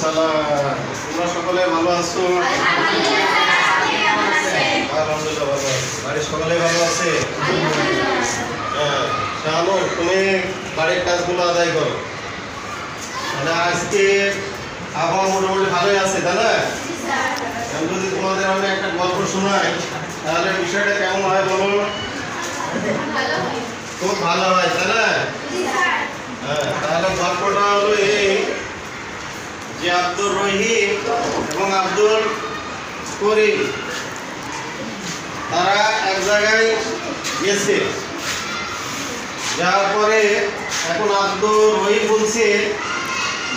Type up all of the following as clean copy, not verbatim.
আসসালাম। তোমরা সকলে ভালো আছো? আলহামদুলিল্লাহ ভালো আছি। বাড়ির সকলে ভালো আছে? হ্যাঁ, চলো তুমি বাড়ির কাজগুলো আদায় করো। তাহলে আজকে আবহাওয়া মোটামুটি ভালোই আছে, তাই না? আমি যদি তোমাদের আমি একটা গল্প শোনাই তাহলে বিষয়টা কেমন হয় বলো? খুব ভালো হয়, তাই না? হ্যাঁ, তাহলে গল্পটা হলো এই যে আব্দুর রহিম এবং আব্দুল করিম তারা এক জায়গায় গেছে। যাওয়ার পরে এখন আব্দুর রহিম বলছে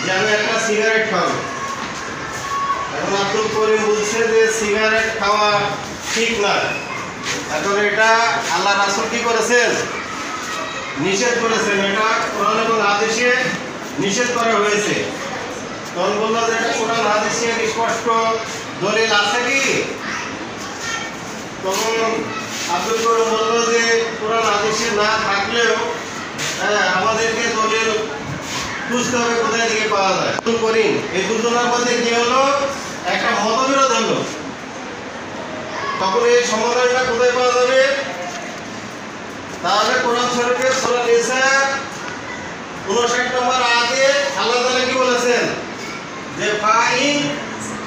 যে আমি একটা সিগারেট খাবো। এখন আব্দুল করিম বলছে যে সিগারেট খাওয়া ঠিক না। এখন এটা আল্লাহ রাসূল কি করেছেন? নিষেধ করেছেন। এটা কোরআন এবং হাদিসে নিষেধ করা হয়েছে। তখন বললো যে এটা কোরআন হাদিসে স্পষ্ট দলিল আছে কি? তখন আব্দুল করিম বললো যে কোরআন হাদিসে না থাকলেও আমাদেরকে দলিল খুঁজতে হবে কোথায় থেকে পাওয়া যায়। আব্দুল করিম এই দুজনের মধ্যে কি হলো? একটা মতবিরোধ হলো। তখন এই সমাধানটা কোথায় পাওয়া যাবে? তাহলে কোরআন শরীফের সূরা নিসা 59 নম্বর আয়াতে আল্লাহ তাআলা কি বলেছেন? যে ফাইন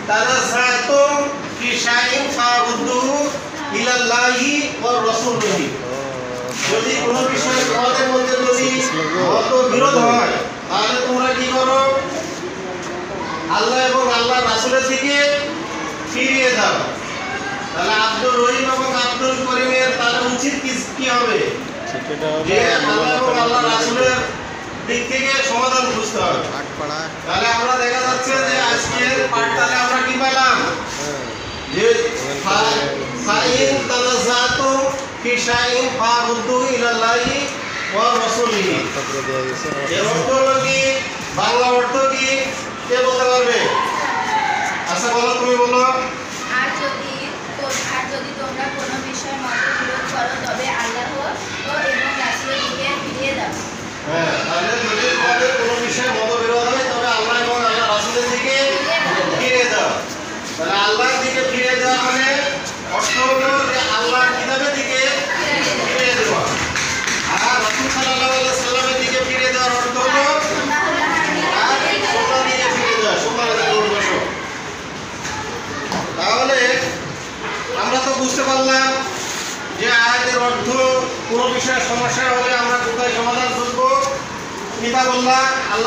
তানাসাতুম ফি শাইইন ফারুদ্দুহু ইলাল্লাহি ওয়া রাসূলিহি। যদি কোনো বিষয়ে তোমাদের মধ্যে যদি মতবিরোধ হয় তাহলে তোমরা কি করো? আল্লাহ এবং আল্লাহর রাসূলের দিকে ফিরিয়ে দাও। তাহলে আব্দুর রহিম এবং আব্দুল করিমের তাহলে উচিত কি হবে? যে আল্লাহ এবং আল্লাহর রাসূলের দিক থেকে সমাধান খুঁজতে হবে। তাহলে আমরা দেখা যাচ্ছে যে আজকের পাঠটাতে আমরা কি পেলাম? যে ফাইন তানাজাতুম ফি শাইইন ফারুদ্দুহু ইলাল্লাহি ওয়া রাসূলিহি। এর অর্থ হলো কি? বাংলা অর্থ কি কে বলতে পারবে? আচ্ছা বলো, তুমি বলো। আর যদি তোমরা কোনো বিষয়ে মতবিরোধ করো তবে আল্লাহ ও এবং রাসূলের দিকে ফিরিয়ে দাও। হ্যাঁ, তাহলে যদি তোমাদের কোনো বিষয়ে মতবিরোধ হয় তবে আল্লাহ এবং আল্লাহ রাসূলের দিকে ফিরে দাও। তাহলে আল্লাহর দিকে ফিরে যাওয়া মানে অর্থ হলো যে আল্লাহর কিতাবের দিকে ফিরে দেওয়া। আর রাসূল সাল্লাল্লাহু আলাইহি সাল্লামের দিকে ফিরে দেওয়ার অর্থ হলো আর সুন্নাহর দিকে ফিরে যাওয়া। সুন্নাহর দিকে বসো। তাহলে আমরা তো বুঝতে পারলাম যে আয়াতের অর্থ কোনো বিষয়ে সমস্যা হলে আমরা কোথায় সমাধান করব। কিতাবুল্লাহ আল্লাহ